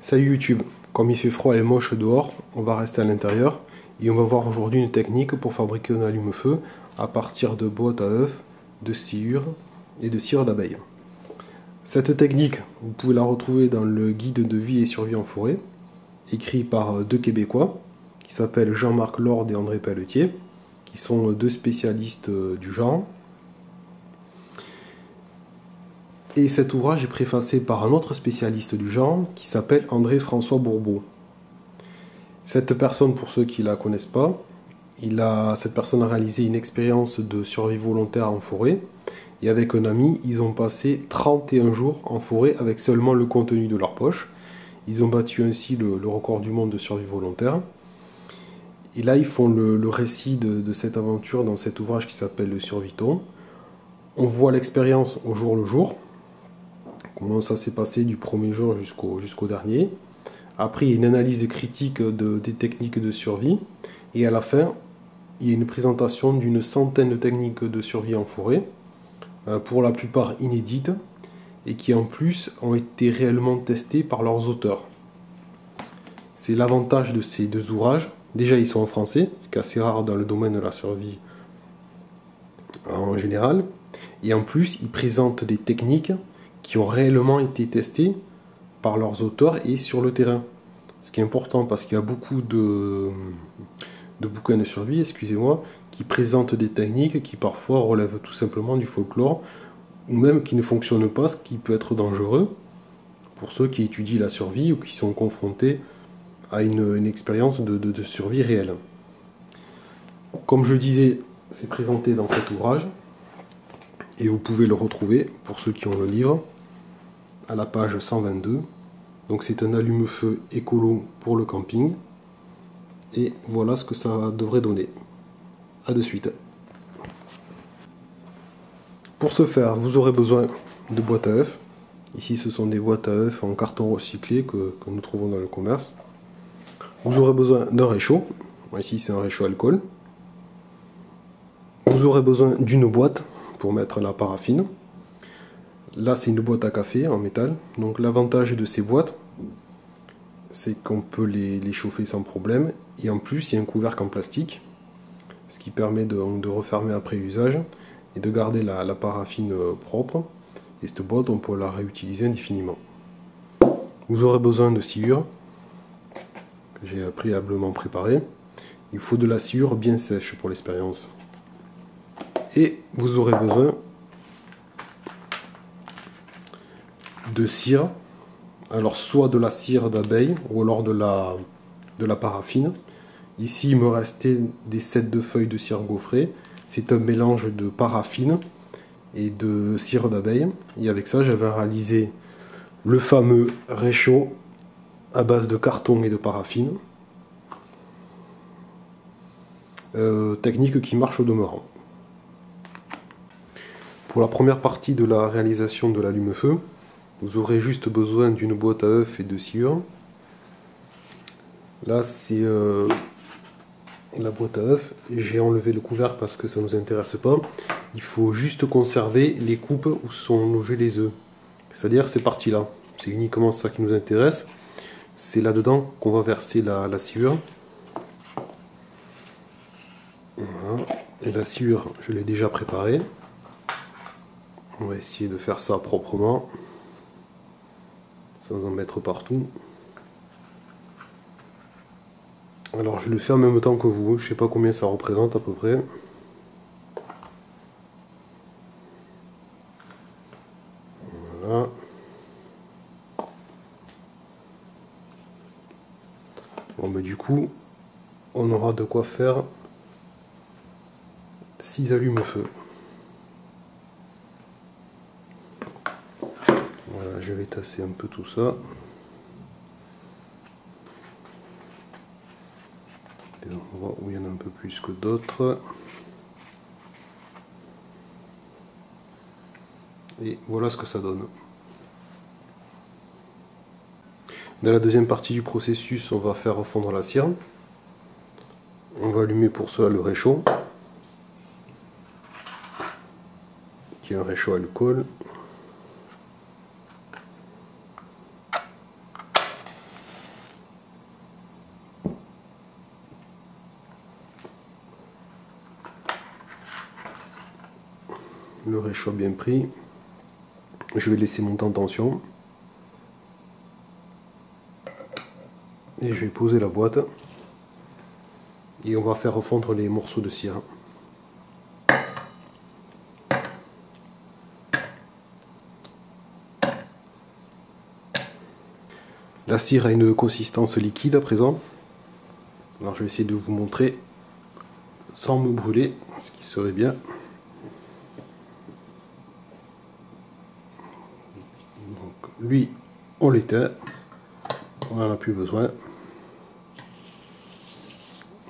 Salut YouTube, comme il fait froid et moche dehors, on va rester à l'intérieur et on va voir aujourd'hui une technique pour fabriquer un allume-feu à partir de boîtes à œufs, de sciure et de cire d'abeille. Cette technique, vous pouvez la retrouver dans le guide de vie et survie en forêt, écrit par deux Québécois qui s'appellent Jean-Marc Lord et André Pelletier, qui sont deux spécialistes du genre. Et cet ouvrage est préfacé par un autre spécialiste du genre qui s'appelle André-François Bourbeau. Cette personne, pour ceux qui ne la connaissent pas, cette personne a réalisé une expérience de survie volontaire en forêt. Et avec un ami, ils ont passé 31 jours en forêt avec seulement le contenu de leur poche. Ils ont battu ainsi le record du monde de survie volontaire. Et là, ils font le récit de cette aventure dans cet ouvrage qui s'appelle Le Surviton. On voit l'expérience au jour le jour, comment ça s'est passé du premier jour jusqu'au dernier. Après, il y a une analyse critique des techniques de survie. Et à la fin, il y a une présentation d'une centaine de techniques de survie en forêt, pour la plupart inédites, et qui en plus ont été réellement testées par leurs auteurs. C'est l'avantage de ces deux ouvrages. Déjà, ils sont en français, ce qui est assez rare dans le domaine de la survie en général. Et en plus, ils présentent des techniques qui ont réellement été testées par leurs auteurs et sur le terrain. Ce qui est important parce qu'il y a beaucoup de bouquins de survie, excusez-moi, qui présentent des techniques qui parfois relèvent tout simplement du folklore ou même qui ne fonctionnent pas, ce qui peut être dangereux pour ceux qui étudient la survie ou qui sont confrontés à une expérience de survie réelle. Comme je disais, c'est présenté dans cet ouvrage et vous pouvez le retrouver, pour ceux qui ont le livre, à la page 122. Donc c'est un allume-feu écolo pour le camping. Et voilà ce que ça devrait donner. A de suite. Pour ce faire, vous aurez besoin de boîtes à œufs. Ici, ce sont des boîtes à œufs en carton recyclé que nous trouvons dans le commerce. Vous aurez besoin d'un réchaud. Ici, c'est un réchaud alcool. Vous aurez besoin d'une boîte pour mettre la paraffine. Là, c'est une boîte à café en métal. Donc l'avantage de ces boîtes, c'est qu'on peut les chauffer sans problème. Et en plus, il y a un couvercle en plastique, ce qui permet de refermer après usage et de garder la paraffine propre. Et cette boîte, on peut la réutiliser indéfiniment. Vous aurez besoin de sciure, que j'ai préalablement préparée. Il faut de la sciure bien sèche pour l'expérience. Et vous aurez besoin de cire. Alors soit de la cire d'abeille ou alors de la paraffine. Ici il me restait des sets de feuilles de cire gaufrée. C'est un mélange de paraffine et de cire d'abeille. Et avec ça j'avais réalisé le fameux réchaud à base de carton et de paraffine. Technique qui marche au demeurant. Pour la première partie de la réalisation de l'allume-feu, vous aurez juste besoin d'une boîte à œufs et de sciure. Là, c'est la boîte à œufs. J'ai enlevé le couvercle parce que ça ne nous intéresse pas. Il faut juste conserver les coupes où sont logés les œufs. C'est-à-dire ces parties-là. C'est uniquement ça qui nous intéresse. C'est là-dedans qu'on va verser la sciure. Voilà. Et la sciure, je l'ai déjà préparée. On va essayer de faire ça proprement, sans en mettre partout. Alors je le fais en même temps que vous, je sais pas combien ça représente à peu près. Voilà. Bon mais du coup, on aura de quoi faire 6 allume-feu. Voilà, je vais tasser un peu tout ça. Des endroits où il y en a un peu plus que d'autres. Et voilà ce que ça donne. Dans la deuxième partie du processus, on va faire fondre la cire. On va allumer pour cela le réchaud, qui est un réchaud alcool. Le réchaud bien pris. Je vais laisser monter en tension. Et je vais poser la boîte. Et on va faire refondre les morceaux de cire. La cire a une consistance liquide à présent. Alors je vais essayer de vous montrer sans me brûler, ce qui serait bien. Donc, lui, on l'éteint. On n'en a plus besoin.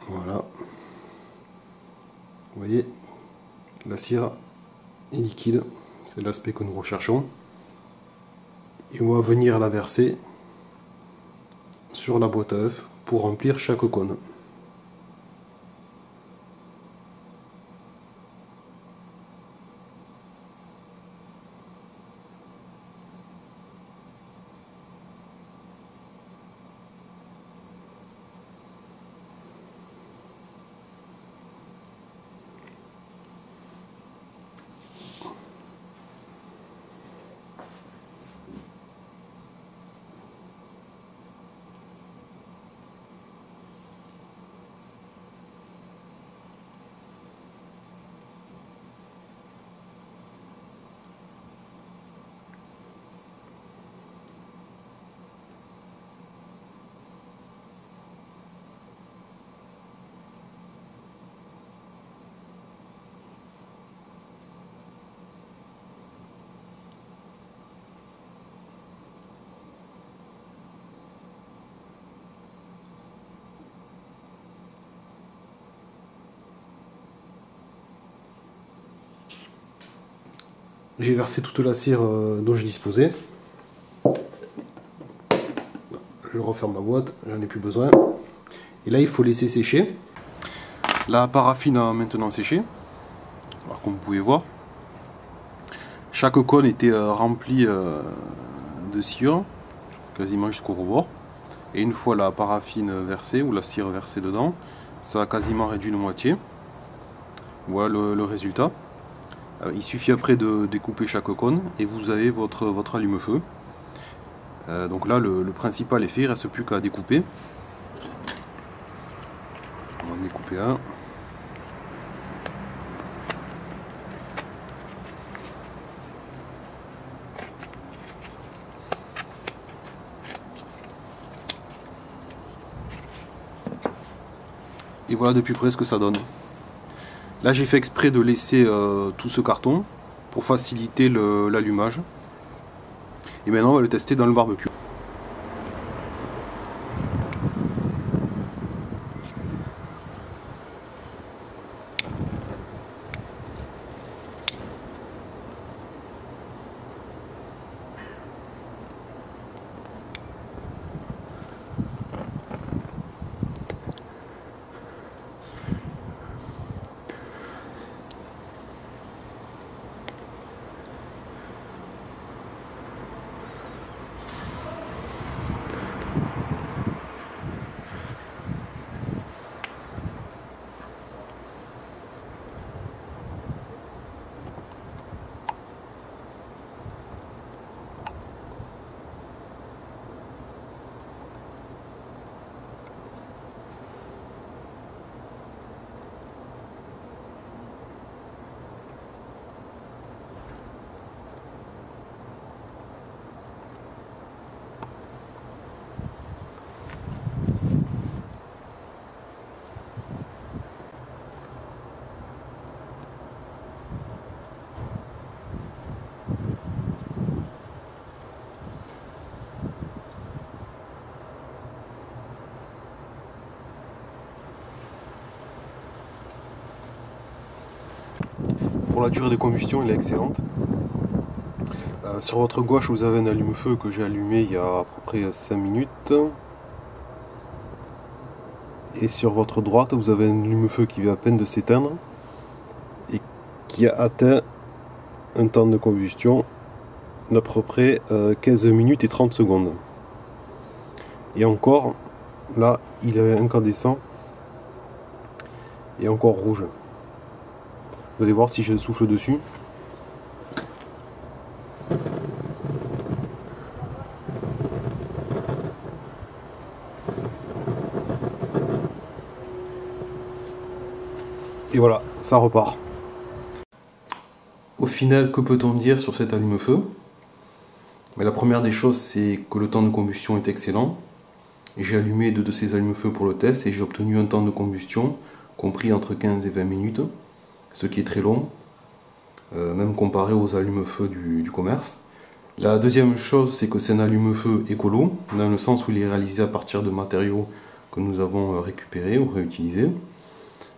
Voilà. Vous voyez, la cire est liquide. C'est l'aspect que nous recherchons. Et on va venir la verser sur la boîte à œufs pour remplir chaque cône. J'ai versé toute la cire dont je disposais. Je referme la boîte, j'en ai plus besoin. Et là, il faut laisser sécher. La paraffine a maintenant séché. Alors, comme vous pouvez voir, chaque cône était rempli de cire, quasiment jusqu'au rebord. Et une fois la paraffine versée, ou la cire versée dedans, ça a quasiment réduit de moitié. Voilà le résultat. Il suffit après de découper chaque cône et vous avez votre allume-feu. Donc là, le principal est fait, il ne reste plus qu'à découper. On va en découper un. Et voilà de plus près ce que ça donne. Là, j'ai fait exprès de laisser tout ce carton pour faciliter l'allumage. Et maintenant, on va le tester dans le barbecue. Pour la durée de combustion, elle est excellente. Sur votre gauche, vous avez un allume-feu que j'ai allumé il y a à peu près 5 minutes. Et sur votre droite, vous avez un allume-feu qui vient à peine de s'éteindre et qui a atteint un temps de combustion d'à peu près 15 minutes et 30 secondes. Et encore, là, il est incandescent et encore rouge. Vous allez voir si je souffle dessus. et voilà, ça repart. Au final, que peut-on dire sur cet allume-feu? Mais la première des choses, c'est que le temps de combustion est excellent. J'ai allumé 2 de ces allume-feu pour le test et j'ai obtenu un temps de combustion compris entre 15 et 20 minutes, ce qui est très long, même comparé aux allume-feu du commerce. La deuxième chose, c'est que c'est un allume-feu écolo, dans le sens où il est réalisé à partir de matériaux que nous avons récupérés ou réutilisés.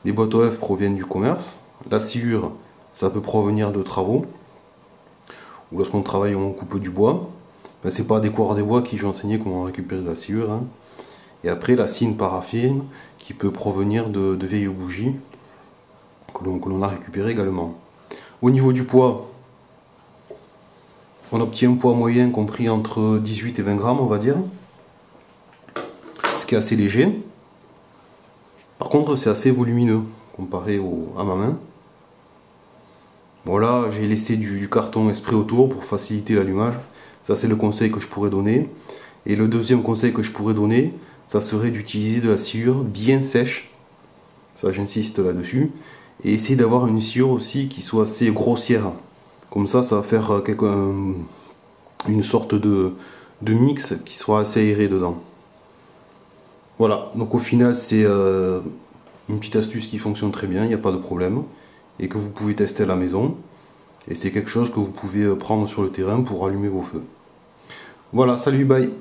Les boîtes aux œufs proviennent du commerce. La sciure, ça peut provenir de travaux, ou lorsqu'on travaille on coupe du bois. Ben, c'est pas des coureurs des bois qui j'ai enseigné comment récupérer de la sciure. Hein. Et après la cine paraffine qui peut provenir de vieilles bougies que l'on a récupérées également. Au niveau du poids, on obtient un poids moyen compris entre 18 et 20 grammes on va dire. Ce qui est assez léger. Par contre c'est assez volumineux comparé à ma main. Voilà, j'ai laissé du carton exprès autour pour faciliter l'allumage. Ça c'est le conseil que je pourrais donner. Et le deuxième conseil que je pourrais donner, ça serait d'utiliser de la sciure bien sèche. Ça j'insiste là-dessus. Et essayer d'avoir une sciure aussi qui soit assez grossière. Comme ça va faire une sorte de mix qui soit assez aéré dedans. Voilà, donc au final c'est une petite astuce qui fonctionne très bien, il n'y a pas de problème. Et que vous pouvez tester à la maison. Et c'est quelque chose que vous pouvez prendre sur le terrain pour allumer vos feux. Voilà, salut, bye!